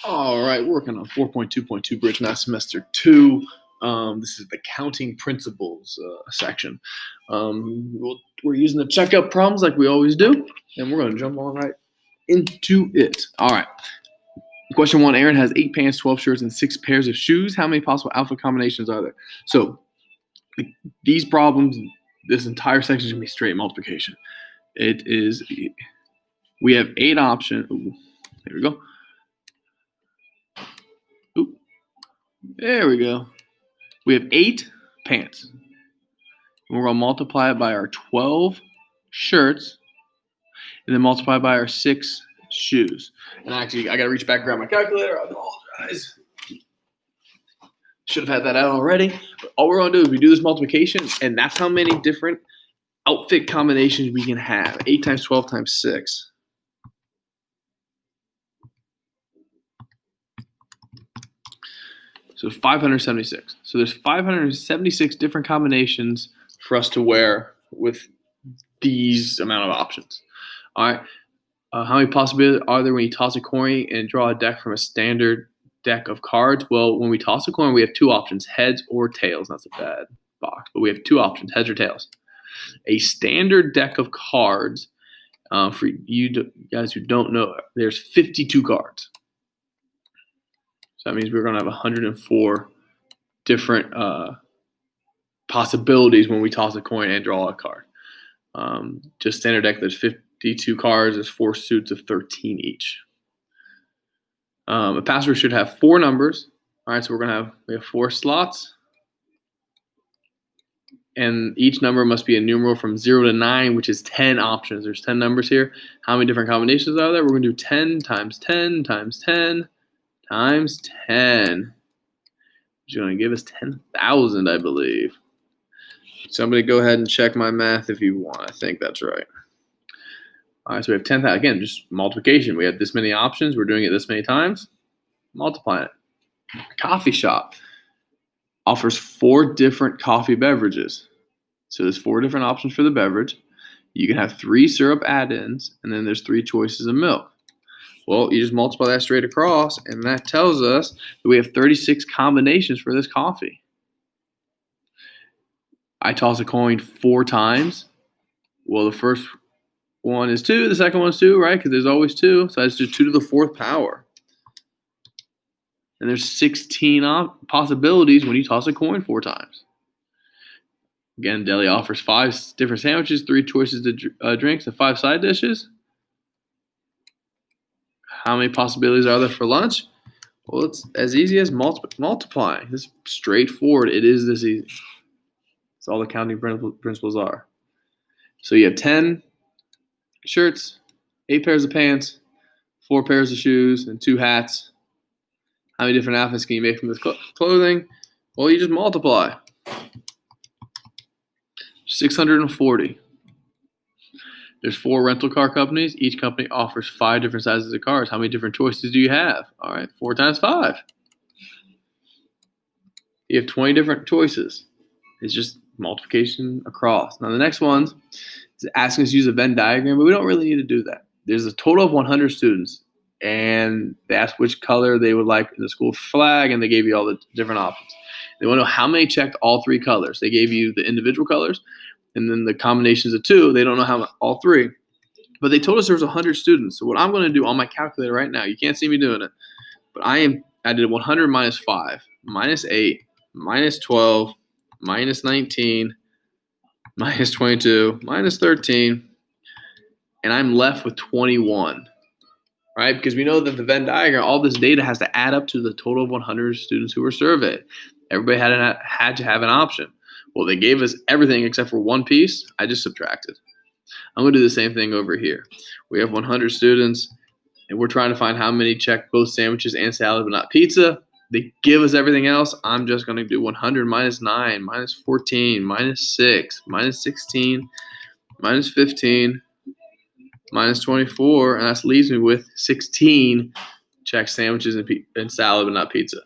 All right, working on 4.2.2 Bridge Math Semester 2. This is the counting principles section. We're using the checkup problems like we always do, and we're going to jump on right into it. All right. Question 1, Aaron has 8 pants, 12 shirts, and 6 pairs of shoes. How many possible alpha combinations are there? So these problems, this entire section is going to be straight multiplication. We have 8 options. There we go. There we go. We have 8 pants. And we're going to multiply it by our 12 shirts and then multiply by our 6 shoes. And actually, I got to reach back and grab my calculator. I apologize. Should have had that out already. But all we're going to do is we do this multiplication, and that's how many different outfit combinations we can have. 8 times 12 times 6. So 576. So there's 576 different combinations for us to wear with these amount of options. All right. How many possibilities are there when you toss a coin and draw a deck from a standard deck of cards? Well, when we toss a coin, we have 2 options, heads or tails. That's a bad box, but we have 2 options, heads or tails. A standard deck of cards, for you guys who don't know, there's 52 cards. So that means we're going to have 104 different possibilities when we toss a coin and draw a card. Just standard deck, there's 52 cards. There's 4 suits of 13 each. A password should have 4 numbers. All right, so we have 4 slots. And each number must be a numeral from 0 to 9, which is 10 options. There's 10 numbers here. How many different combinations are there? We're going to do 10 times 10 times 10 times 10. Which is going to give us 10,000, I believe. Somebody go ahead and check my math if you want. I think that's right. All right, so we have 10,000. Again, just multiplication. We have this many options. We're doing it this many times. Multiply it. A coffee shop offers 4 different coffee beverages. So there's 4 different options for the beverage. You can have 3 syrup add-ins, and then there's 3 choices of milk. Well, you just multiply that straight across, and that tells us that we have 36 combinations for this coffee. I toss a coin 4 times. Well, the first one is 2, the second one is 2, right? Because there's always 2. So I just do 2 to the 4th power. And there's 16 possibilities when you toss a coin 4 times. Again, deli offers 5 different sandwiches, 3 choices of drinks, and 5 side dishes. How many possibilities are there for lunch? Well, it's as easy as multiplying. It's straightforward. It is this easy. That's all the counting principles are. So you have 10 shirts, 8 pairs of pants, 4 pairs of shoes, and 2 hats. How many different outfits can you make from this clothing? Well, you just multiply. 640. There's 4 rental car companies. Each company offers 5 different sizes of cars. How many different choices do you have? All right, 4 times 5. You have 20 different choices. It's just multiplication across. Now the next one is asking us to use a Venn diagram, but we don't really need to do that. There's a total of 100 students, and they asked which color they would like in the school flag, and they gave you all the different options. They want to know how many checked all 3 colors. They gave you the individual colors, and then the combinations of 2. They don't know how all 3. But they told us there was 100 students. So what I'm going to do on my calculator right now, you can't see me doing it, but I did 100 minus 5, minus 8, minus 12, minus 19, minus 22, minus 13, and I'm left with 21, right? Because we know that the Venn diagram, all this data has to add up to the total of 100 students who were surveyed. Everybody had to have an option. Well, they gave us everything except for one piece. I just subtracted. I'm going to do the same thing over here. We have 100 students, and we're trying to find how many check both sandwiches and salad, but not pizza. They give us everything else. I'm just going to do 100 minus 9, minus 14, minus 6, minus 16, minus 15, minus 24, and that leaves me with 16 check sandwiches and salad, but not pizza.